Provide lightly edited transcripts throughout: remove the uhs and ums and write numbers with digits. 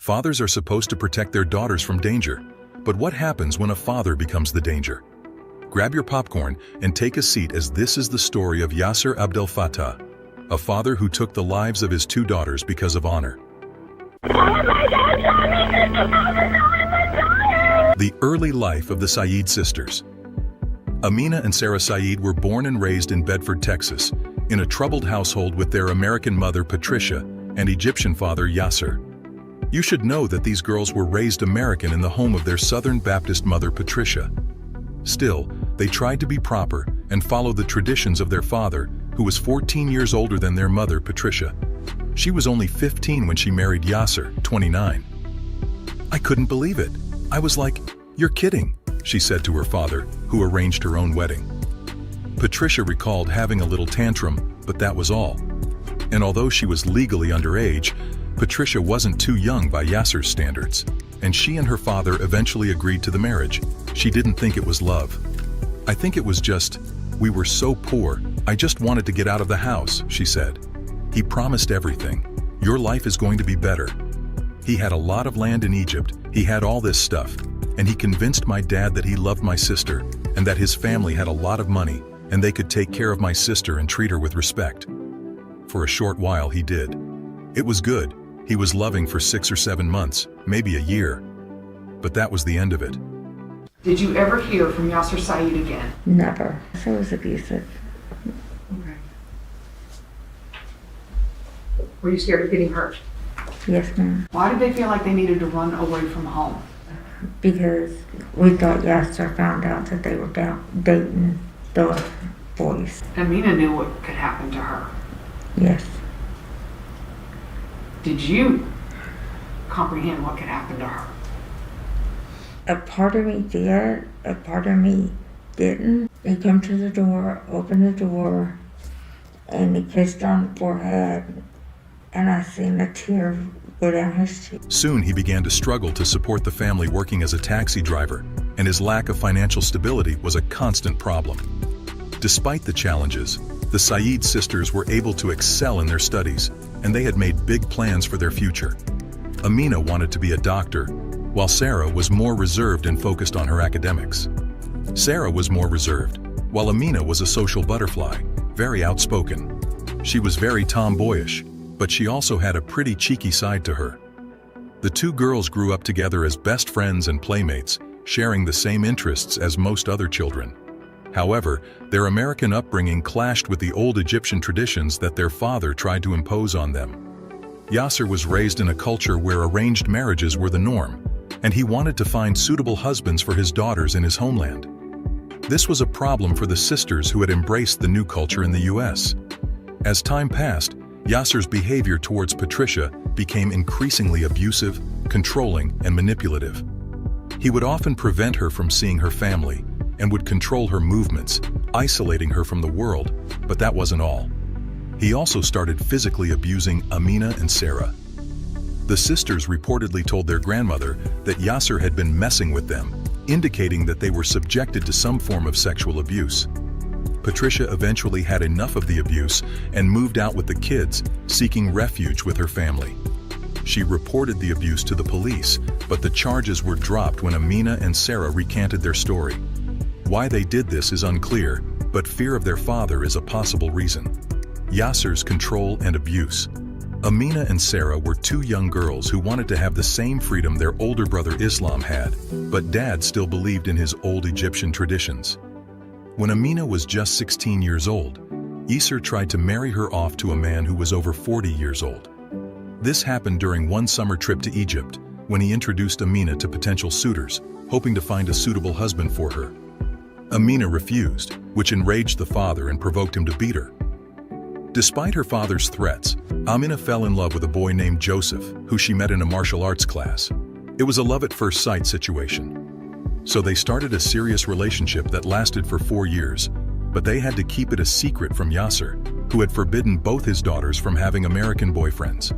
Fathers are supposed to protect their daughters from danger, but what happens when a father becomes the danger? Grab your popcorn and take a seat, as this is the story of Yaser Abdel Fattah, a father who took the lives of his two daughters because of honor. The early life of the Said sisters. Amina and Sarah Said were born and raised in Bedford, Texas, in a troubled household with their American mother Patricia and Egyptian father Yaser. You should know that these girls were raised American in the home of their Southern Baptist mother Patricia. Still, they tried to be proper and follow the traditions of their father, who was 14 years older than their mother Patricia. She was only 15 when she married Yaser, 29. "I couldn't believe it. I was like, 'You're kidding,' she said to her father, who arranged her own wedding." Patricia recalled having a little tantrum, but that was all. And although she was legally underage, Patricia wasn't too young by Yaser's standards, and she and her father eventually agreed to the marriage. She didn't think it was love. "I think it was just, we were so poor, I just wanted to get out of the house," she said. "He promised everything. Your life is going to be better. He had a lot of land in Egypt, he had all this stuff, and he convinced my dad that he loved my sister, and that his family had a lot of money, and they could take care of my sister and treat her with respect." For a short while he did. It was good. He was loving for 6 or 7 months, maybe a year. But that was the end of it. Did you ever hear from Yaser Said again? Never. So it was abusive. Okay. Were you scared of getting hurt? Yes, ma'am. Why did they feel like they needed to run away from home? Because we thought Yaser found out that they were dating the boys. Amina knew what could happen to her. Yes. Did you comprehend what could happen to her? A part of me did, a part of me didn't. He came to the door, opened the door, and he kissed her on the forehead, and I seen a tear go down his cheek. Soon he began to struggle to support the family working as a taxi driver, and his lack of financial stability was a constant problem. Despite the challenges, the Said sisters were able to excel in their studies, and they had made big plans for their future. Amina wanted to be a doctor, while Sarah was more reserved and focused on her academics. Sarah was more reserved, while Amina was a social butterfly, very outspoken. She was very tomboyish, but she also had a pretty cheeky side to her. The two girls grew up together as best friends and playmates, sharing the same interests as most other children. However, their American upbringing clashed with the old Egyptian traditions that their father tried to impose on them. Yaser was raised in a culture where arranged marriages were the norm, and he wanted to find suitable husbands for his daughters in his homeland. This was a problem for the sisters who had embraced the new culture in the US. As time passed, Yaser's behavior towards Patricia became increasingly abusive, controlling, and manipulative. He would often prevent her from seeing her family, and would control her movements, isolating her from the world, but that wasn't all. He also started physically abusing Amina and Sarah. The sisters reportedly told their grandmother that Yaser had been messing with them, indicating that they were subjected to some form of sexual abuse. Patricia eventually had enough of the abuse and moved out with the kids, seeking refuge with her family. She reported the abuse to the police, but the charges were dropped when Amina and Sarah recanted their story. Why they did this is unclear, but fear of their father is a possible reason. Yaser's control and abuse. Amina and Sarah were two young girls who wanted to have the same freedom their older brother Islam had, but Dad still believed in his old Egyptian traditions. When Amina was just 16 years old, Yaser tried to marry her off to a man who was over 40 years old. This happened during one summer trip to Egypt, when he introduced Amina to potential suitors, hoping to find a suitable husband for her. Amina refused, which enraged the father and provoked him to beat her. Despite her father's threats, Amina fell in love with a boy named Joseph, who she met in a martial arts class. It was a love-at-first-sight situation. So they started a serious relationship that lasted for 4 years, but they had to keep it a secret from Yaser, who had forbidden both his daughters from having American boyfriends.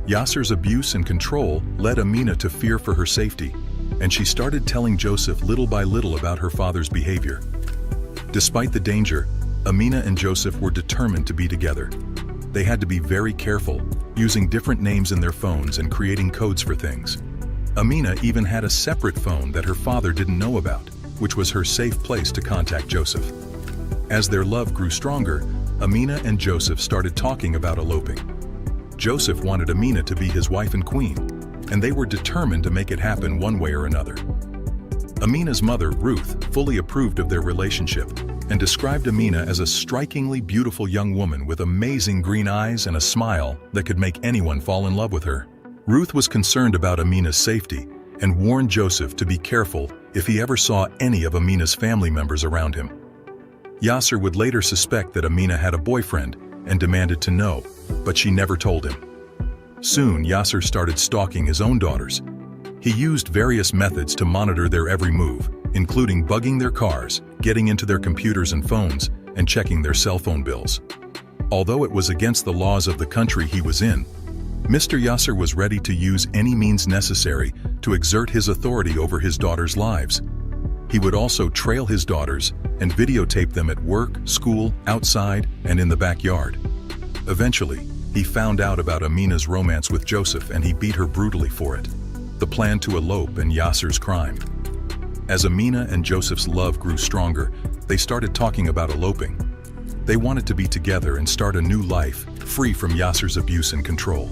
Yaser's abuse and control led Amina to fear for her safety, and she started telling Joseph little by little about her father's behavior. Despite the danger, Amina and Joseph were determined to be together. They had to be very careful, using different names in their phones and creating codes for things. Amina even had a separate phone that her father didn't know about, which was her safe place to contact Joseph. As their love grew stronger, Amina and Joseph started talking about eloping. Joseph wanted Amina to be his wife and queen, and they were determined to make it happen one way or another. Amina's mother, Ruth, fully approved of their relationship and described Amina as a strikingly beautiful young woman with amazing green eyes and a smile that could make anyone fall in love with her. Ruth was concerned about Amina's safety and warned Joseph to be careful if he ever saw any of Amina's family members around him. Yaser would later suspect that Amina had a boyfriend and demanded to know, but she never told him. Soon, Yaser started stalking his own daughters. He used various methods to monitor their every move, including bugging their cars, getting into their computers and phones, and checking their cell phone bills. Although it was against the laws of the country he was in, Mr. Yaser was ready to use any means necessary to exert his authority over his daughters' lives. He would also trail his daughters and videotape them at work, school, outside, and in the backyard. Eventually, he found out about Amina's romance with Joseph and he beat her brutally for it. The plan to elope and Yaser's crime. As Amina and Joseph's love grew stronger, they started talking about eloping. They wanted to be together and start a new life, free from Yaser's abuse and control.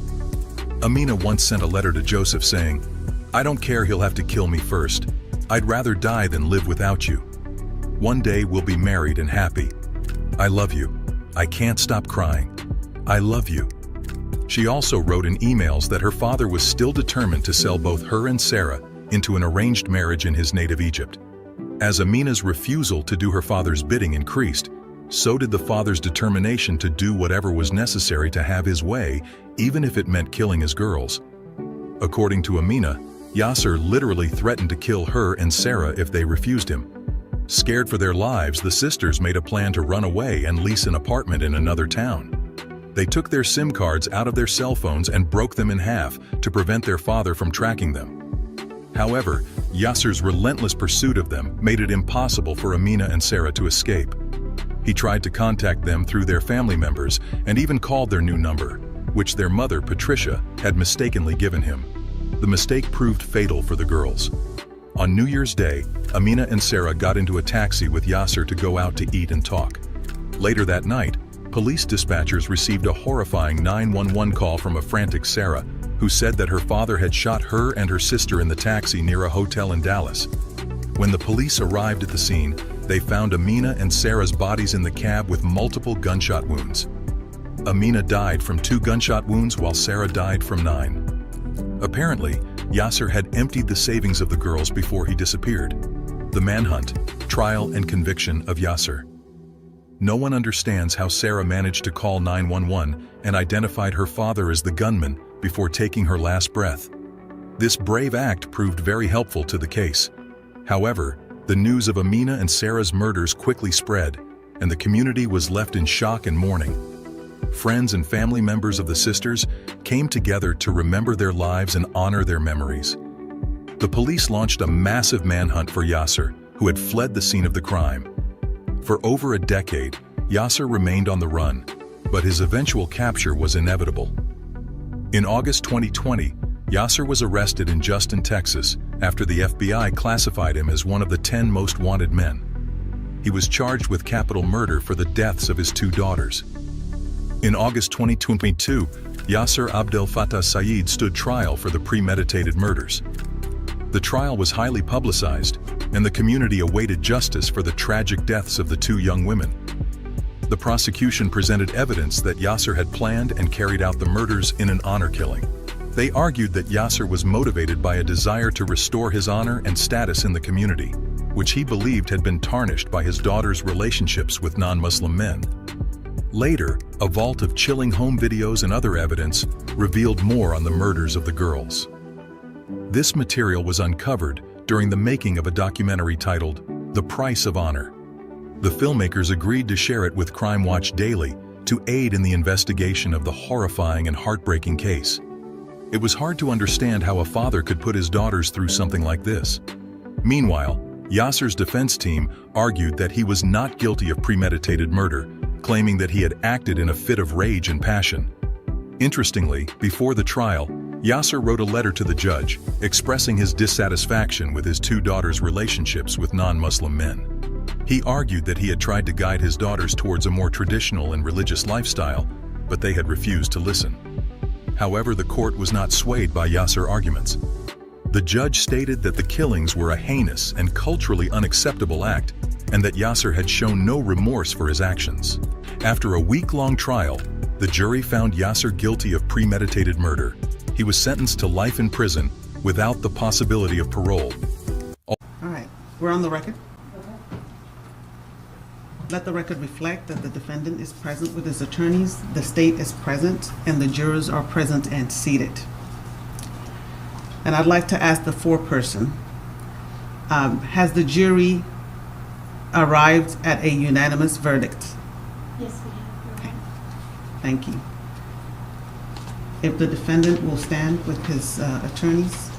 Amina once sent a letter to Joseph saying, "I don't care, he'll have to kill me first. I'd rather die than live without you. One day we'll be married and happy. I love you. I can't stop crying. I love you." She also wrote in emails that her father was still determined to sell both her and Sarah into an arranged marriage in his native Egypt. As Amina's refusal to do her father's bidding increased, so did the father's determination to do whatever was necessary to have his way, even if it meant killing his girls. According to Amina, Yaser literally threatened to kill her and Sarah if they refused him. Scared for their lives, the sisters made a plan to run away and lease an apartment in another town. They took their SIM cards out of their cell phones and broke them in half to prevent their father from tracking them. However, Yaser's relentless pursuit of them made it impossible for Amina and Sarah to escape. He tried to contact them through their family members and even called their new number, which their mother, Patricia, had mistakenly given him. The mistake proved fatal for the girls. On New Year's Day, Amina and Sarah got into a taxi with Yaser to go out to eat and talk. Later that night, police dispatchers received a horrifying 911 call from a frantic Sarah, who said that her father had shot her and her sister in the taxi near a hotel in Dallas. When the police arrived at the scene, they found Amina and Sarah's bodies in the cab with multiple gunshot wounds. Amina died from 2 gunshot wounds while Sarah died from 9. Apparently, Yaser had emptied the savings of the girls before he disappeared. The manhunt, trial, and conviction of Yaser. No one understands how Sarah managed to call 911 and identified her father as the gunman before taking her last breath. This brave act proved very helpful to the case. However, the news of Amina and Sarah's murders quickly spread, and the community was left in shock and mourning. Friends and family members of the sisters came together to remember their lives and honor their memories. The police launched a massive manhunt for Yaser, who had fled the scene of the crime. For over a decade, Yaser remained on the run, but his eventual capture was inevitable. In August 2020, Yaser was arrested in Justin, Texas, after the FBI classified him as one of the 10 most wanted men. He was charged with capital murder for the deaths of his 2 daughters. In August 2022, Yaser Abdel Fattah Said stood trial for the premeditated murders. The trial was highly publicized, and the community awaited justice for the tragic deaths of the 2 young women. The prosecution presented evidence that Yaser had planned and carried out the murders in an honor killing. They argued that Yaser was motivated by a desire to restore his honor and status in the community, which he believed had been tarnished by his daughter's relationships with non-Muslim men. Later, a vault of chilling home videos and other evidence revealed more on the murders of the girls. This material was uncovered during the making of a documentary titled The Price of Honor. The filmmakers agreed to share it with Crime Watch Daily to aid in the investigation of the horrifying and heartbreaking case. It was hard to understand how a father could put his daughters through something like this. Meanwhile, Yaser's defense team argued that he was not guilty of premeditated murder, claiming that he had acted in a fit of rage and passion. Interestingly, before the trial, Yaser wrote a letter to the judge, expressing his dissatisfaction with his two daughters' relationships with non-Muslim men. He argued that he had tried to guide his daughters towards a more traditional and religious lifestyle, but they had refused to listen. However, the court was not swayed by Yaser's arguments. The judge stated that the killings were a heinous and culturally unacceptable act, and that Yaser had shown no remorse for his actions. After a week-long trial, the jury found Yaser guilty of premeditated murder. He was sentenced to life in prison without the possibility of parole. All right, we're on the record. Let the record reflect that the defendant is present with his attorneys, the state is present, and the jurors are present and seated. And I'd like to ask the foreperson, has the jury arrived at a unanimous verdict? Yes, we have. Okay. Thank you. If the defendant will stand with his attorneys.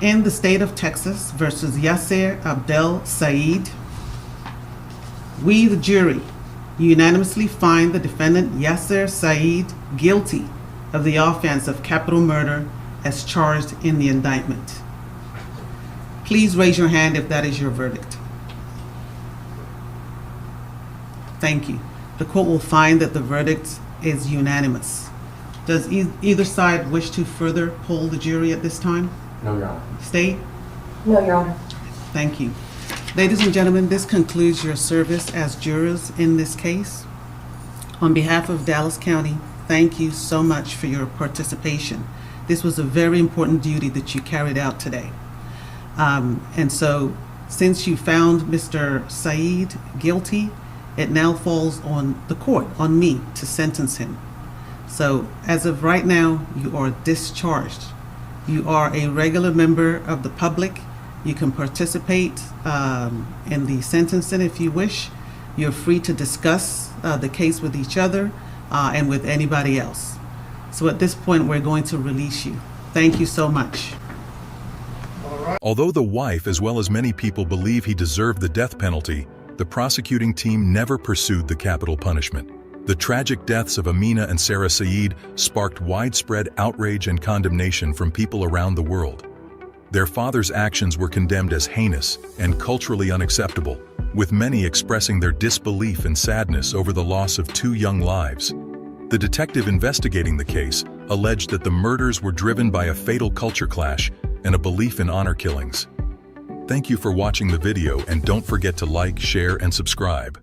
In the state of Texas versus Yaser Said, we, the jury, unanimously find the defendant Yaser Said guilty of the offense of capital murder as charged in the indictment. Please raise your hand if that is your verdict. Thank you. The court will find that the verdict is unanimous. Does either side wish to further poll the jury at this time? No, Your Honor. State? No, Your Honor. Thank you. Ladies and gentlemen, this concludes your service as jurors in this case. On behalf of Dallas County, thank you so much for your participation. This was a very important duty that you carried out today. And so, since you found Mr. Said guilty, it now falls on the court, on me, to sentence him. So, as of right now, you are discharged. You are a regular member of the public. You can participate in the sentencing if you wish. You're free to discuss the case with each other and with anybody else. So at this point, we're going to release you. Thank you so much. Although the wife as well as many people believe he deserved the death penalty, the prosecuting team never pursued the capital punishment. The tragic deaths of Amina and Sarah Said sparked widespread outrage and condemnation from people around the world. Their father's actions were condemned as heinous and culturally unacceptable, with many expressing their disbelief and sadness over the loss of two young lives. The detective investigating the case alleged that the murders were driven by a fatal culture clash and a belief in honor killings. Thank you for watching the video, and don't forget to like, share, and subscribe.